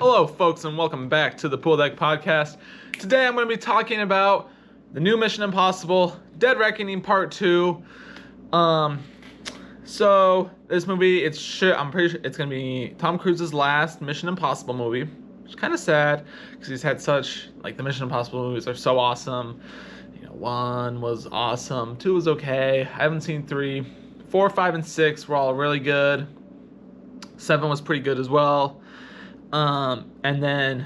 Hello, folks, and welcome back to the Pool Deck Podcast. Today, I'm going to be talking about the new Mission Impossible: Dead Reckoning Part 2. So this movie, I'm pretty sure it's going to be Tom Cruise's last Mission Impossible movie. Which is kind of sad because he's had the Mission Impossible movies are so awesome. 1 was awesome, 2 was okay. I haven't seen 3, 4, 5, and 6 were all really good. 7 was pretty good as well. And then,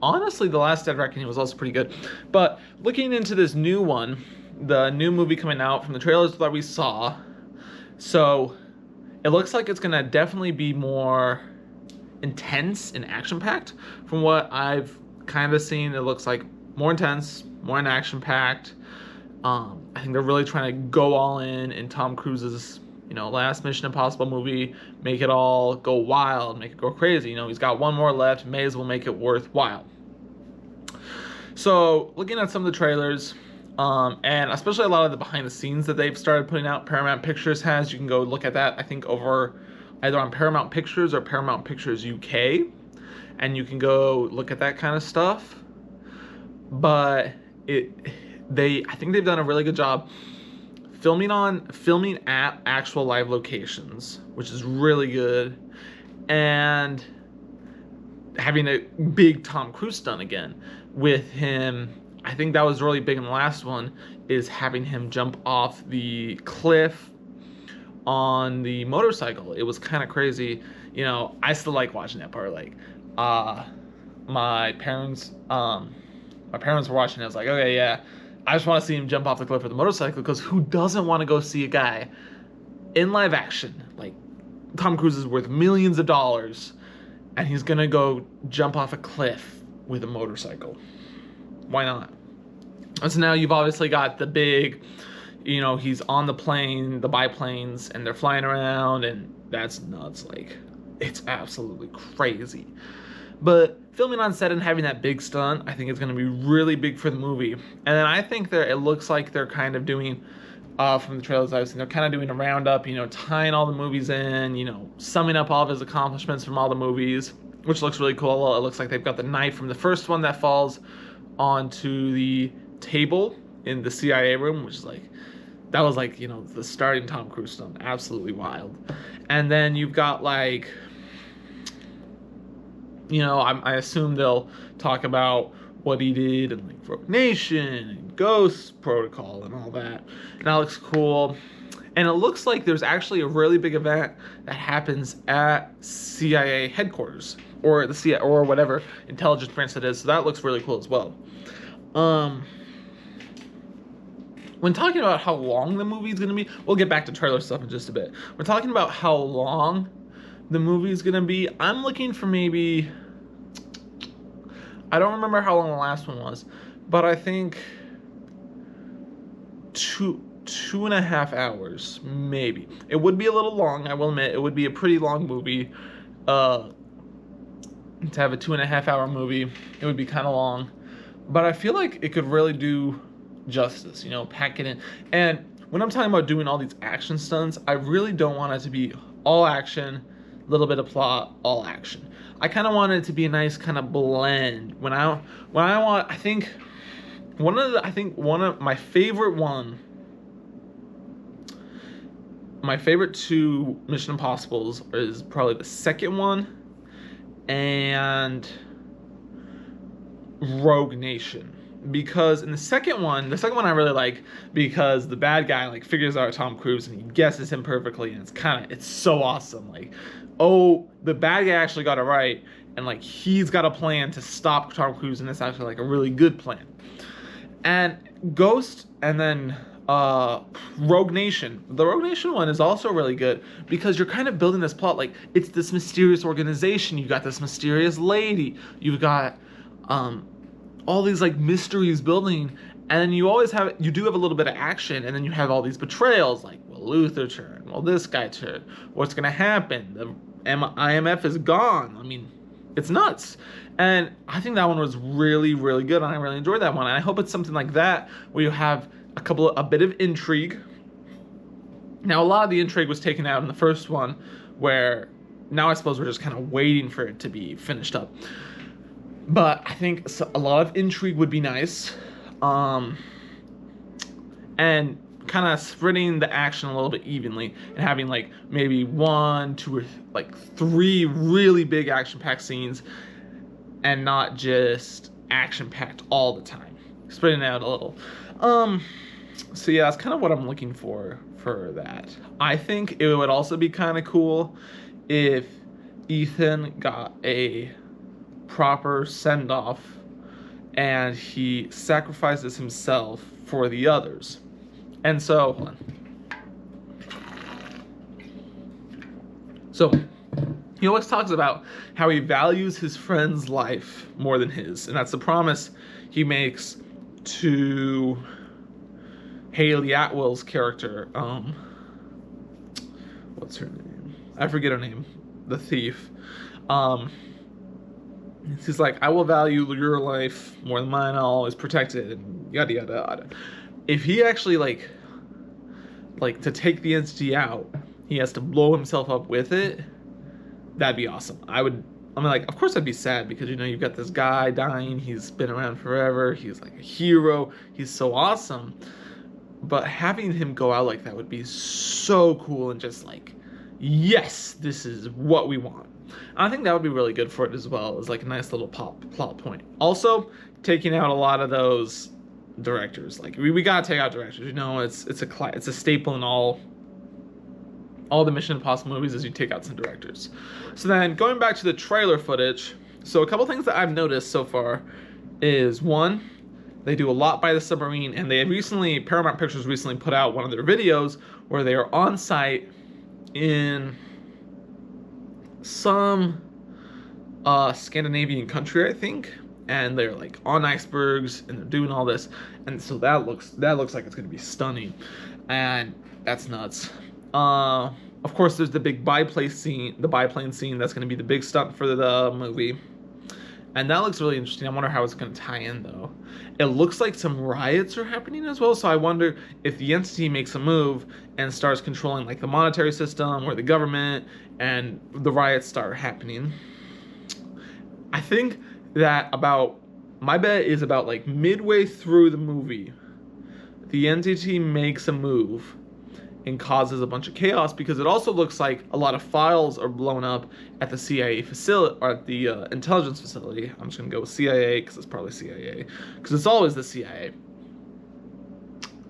honestly, the last Dead Reckoning was also pretty good. But looking into this new one, the new movie coming out from the trailers that we saw, so it looks like it's gonna definitely be more intense and action-packed. From what I've kind of seen, it looks like more intense, more action-packed. I think they're really trying to go all in Tom Cruise's last Mission Impossible movie, make it all go wild, make it go crazy. He's got one more left, may as well make it worthwhile. So, looking at some of the trailers, and especially a lot of the behind the scenes that they've started putting out, Paramount Pictures has, you can go look at that, I think, over either on Paramount Pictures or Paramount Pictures UK, and you can go look at that kind of stuff. But I think they've done a really good job filming at actual live locations, which is really good, and having a big Tom Cruise stunt again with him. I think that was really big in the last one, is having him jump off the cliff on the motorcycle. It was kind of crazy. I still like watching that part. My parents were watching it. I was like, okay, yeah, I just want to see him jump off the cliff with a motorcycle, because who doesn't want to go see a guy in live action? Like, Tom Cruise is worth millions of dollars, and he's going to go jump off a cliff with a motorcycle. Why not? And so now you've obviously got the big, he's on the plane, the biplanes, and they're flying around, and that's nuts. Like, it's absolutely crazy. But filming on set and having that big stunt, I think it's going to be really big for the movie. And then I think it looks like they're kind of doing, from the trailers I've seen, they're kind of doing a roundup, tying all the movies in, summing up all of his accomplishments from all the movies, which looks really cool. It looks like they've got the knife from the first one that falls onto the table in the CIA room, which is that was the starting Tom Cruise stunt. Absolutely wild. And then you've got I assume they'll talk about what he did in Rogue Nation and Ghost Protocol and all that. And that looks cool. And it looks like there's actually a really big event that happens at CIA headquarters, or the CIA, or whatever intelligence branch it is. So that looks really cool as well. When talking about how long the movie's gonna be, we'll get back to trailer stuff in just a bit. We're talking about how long the movie is gonna be. I'm looking for maybe, I don't remember how long the last one was, but I think two and a half hours, maybe. It would be a little long, I will admit. It would be a pretty long movie. To have a 2.5 hour movie, it would be kind of long, but I feel like it could really do justice, pack it in. And when I'm talking about doing all these action stunts, I really don't want it to be all action, little bit of plot, all action. I kind of want it to be a nice kind of blend. I think one of my favorite 2 Mission Impossibles is probably the second one and Rogue Nation. Because in the second one I really like, because the bad guy figures out Tom Cruise and he guesses him perfectly, and it's so awesome. The bad guy actually got it right, and he's got a plan to stop Tom Cruise, and it's actually a really good plan. And Ghost, and then Rogue Nation. The Rogue Nation one is also really good, because you're kind of building this plot, it's this mysterious organization, you've got this mysterious lady, you've got all these mysteries building, and then you do have a little bit of action, and then you have all these betrayals, will Luther turn? Will this guy turn? What's gonna happen? The IMF is gone. I mean, it's nuts. And I think that one was really, really good, and I really enjoyed that one. And I hope it's something like that, where you have a bit of intrigue. Now, a lot of the intrigue was taken out in the first one, where now I suppose we're just kind of waiting for it to be finished up. But I think a lot of intrigue would be nice. And kind of spreading the action a little bit evenly and having like maybe 1, 2, or like 3 really big action-packed scenes and not just action-packed all the time. Spreading it out a little. So yeah, that's kind of what I'm looking for that. I think it would also be kind of cool if Ethan got a proper send-off and he sacrifices himself for the others. And so, hold on. So, he always talks about how he values his friend's life more than his. And that's the promise he makes to Hayley Atwell's character. What's her name? I forget her name. The thief. He's like, I will value your life more than mine. I'll always protect it, and yada yada yada. If he actually like to take the entity out, he has to blow himself up with it. That'd be awesome. Of course I'd be sad because, you know, you've got this guy dying. He's been around forever. He's like a hero. He's so awesome. But having him go out like that would be so cool and just like, yes, this is what we want. I think that would be really good for it as well, as like a nice little plot point. Also, taking out a lot of those directors. Like we gotta take out directors. You know, it's a staple in all the Mission Impossible movies is you take out some directors. So then going back to the trailer footage, so a couple things that I've noticed so far is, one, they do a lot by the submarine, and Paramount Pictures recently put out one of their videos where they are on site in some Scandinavian country, I think, and they're like on icebergs and they're doing all this, and so that looks like it's gonna be stunning, and that's nuts. Of course, there's the big biplane scene that's gonna be the big stunt for the movie, and that looks really interesting. I wonder how it's gonna tie in though. It looks like some riots are happening as well, so I wonder if the entity makes a move and starts controlling like the monetary system or the government, and the riots start happening. I think that my bet is about like midway through the movie, the entity makes a move and causes a bunch of chaos, because it also looks like a lot of files are blown up at the CIA facility, or at the intelligence facility. I'm just gonna go with CIA because it's probably CIA, because it's always the CIA.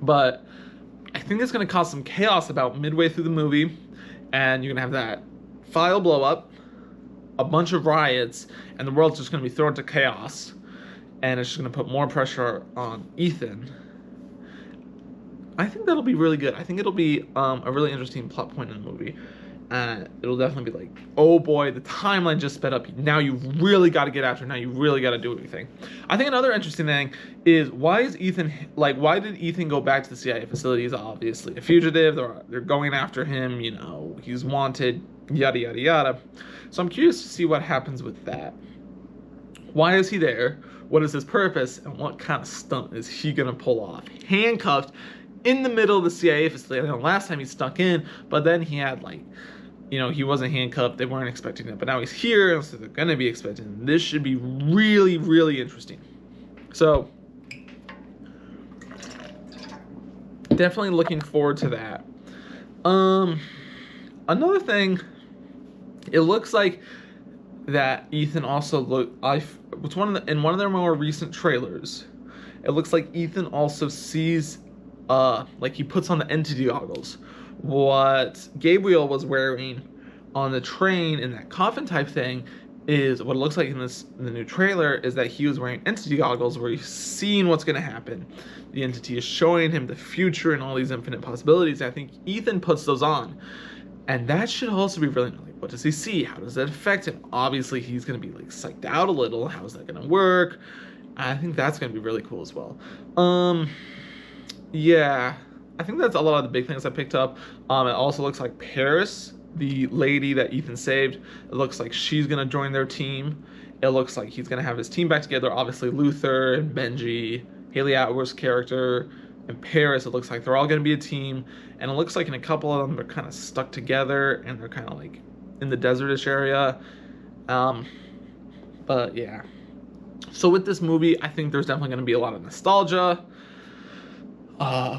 But I think it's gonna cause some chaos about midway through the movie, and you're gonna have that file blow up, a bunch of riots, and the world's just gonna be thrown into chaos, and it's just gonna put more pressure on Ethan. I think that'll be really good. I think it'll be a really interesting plot point in the movie. It'll definitely be like, oh boy, the timeline just sped up. Now you really got to get after it. Now you really got to do everything. I think another interesting thing is, why did Ethan go back to the CIA facility? He's obviously a fugitive. They're going after him. You know, he's wanted, yada, yada, yada. So I'm curious to see what happens with that. Why is he there? What is his purpose? And what kind of stunt is he going to pull off? Handcuffed in the middle of the CIA facility. I know last time he stuck in, but then he had he wasn't handcuffed. They weren't expecting it, but now he's here, so they're gonna be expecting. This should be really, really interesting. So definitely looking forward to that. Another thing, it looks like that Ethan also in one of their more recent trailers, it looks like Ethan also sees he puts on the entity goggles. What Gabriel was wearing on the train in that coffin type thing is what it looks like in the new trailer, is that he was wearing entity goggles where he's seeing what's going to happen. The entity is showing him the future and all these infinite possibilities. I think Ethan puts those on, and that should also be really like, what does he see? How does that affect him? Obviously, he's going to be like psyched out a little. How's that going to work? I think that's going to be really cool as well. Yeah, I think that's a lot of the big things I picked up. It also looks like Paris, the lady that Ethan saved, it looks like she's going to join their team. It looks like he's going to have his team back together. Obviously, Luther and Benji, Hayley Atwell's character, and Paris, it looks like they're all going to be a team. And it looks like in a couple of them, they're kind of stuck together, and they're kind of like in the desertish area. But yeah. So with this movie, I think there's definitely going to be a lot of nostalgia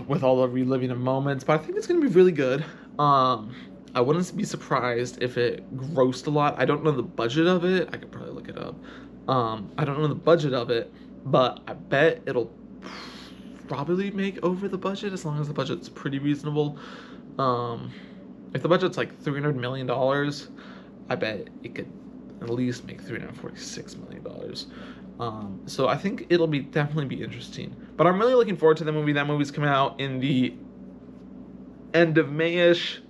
with all the reliving of moments, but I think it's going to be really good. I wouldn't be surprised if it grossed a lot. I don't know the budget of it. I could probably look it up. I don't know the budget of it, but I bet it'll probably make over the budget as long as the budget's pretty reasonable. If the budget's like $300 million, I bet it could at least make $346 million. So I think it'll definitely be interesting. But I'm really looking forward to the movie. That movie's coming out in the end of May-ish.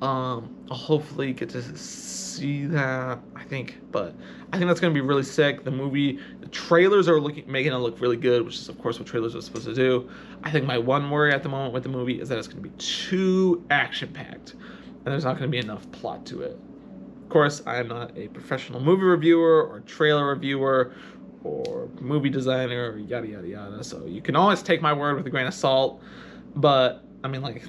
I'll hopefully get to see that, I think. But I think that's going to be really sick. The trailers are making it look really good, which is, of course, what trailers are supposed to do. I think my one worry at the moment with the movie is that it's going to be too action-packed. And there's not going to be enough plot to it. Of course, I am not a professional movie reviewer or trailer reviewer or movie designer or yada yada yada, so you can always take my word with a grain of salt. But I mean, like,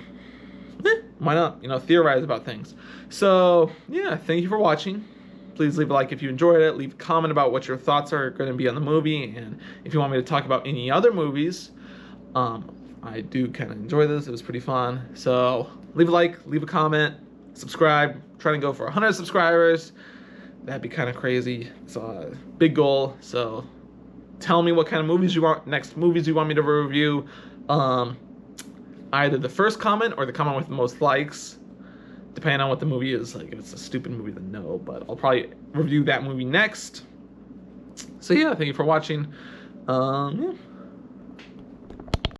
why not, theorize about things. So yeah, thank you for watching. Please leave a like if you enjoyed it. Leave a comment about what your thoughts are going to be on the movie, and if you want me to talk about any other movies. I do kind of enjoy this. It was pretty fun. So leave a like, leave a comment, subscribe. Trying to go for 100 subscribers. That'd be kind of crazy. It's a big goal. So tell me what kind of movies you want, next movies you want me to review. Either the first comment or the comment with the most likes, depending on what the movie is. Like, if it's a stupid movie, then no. But I'll probably review that movie next. So yeah, thank you for watching. Yeah.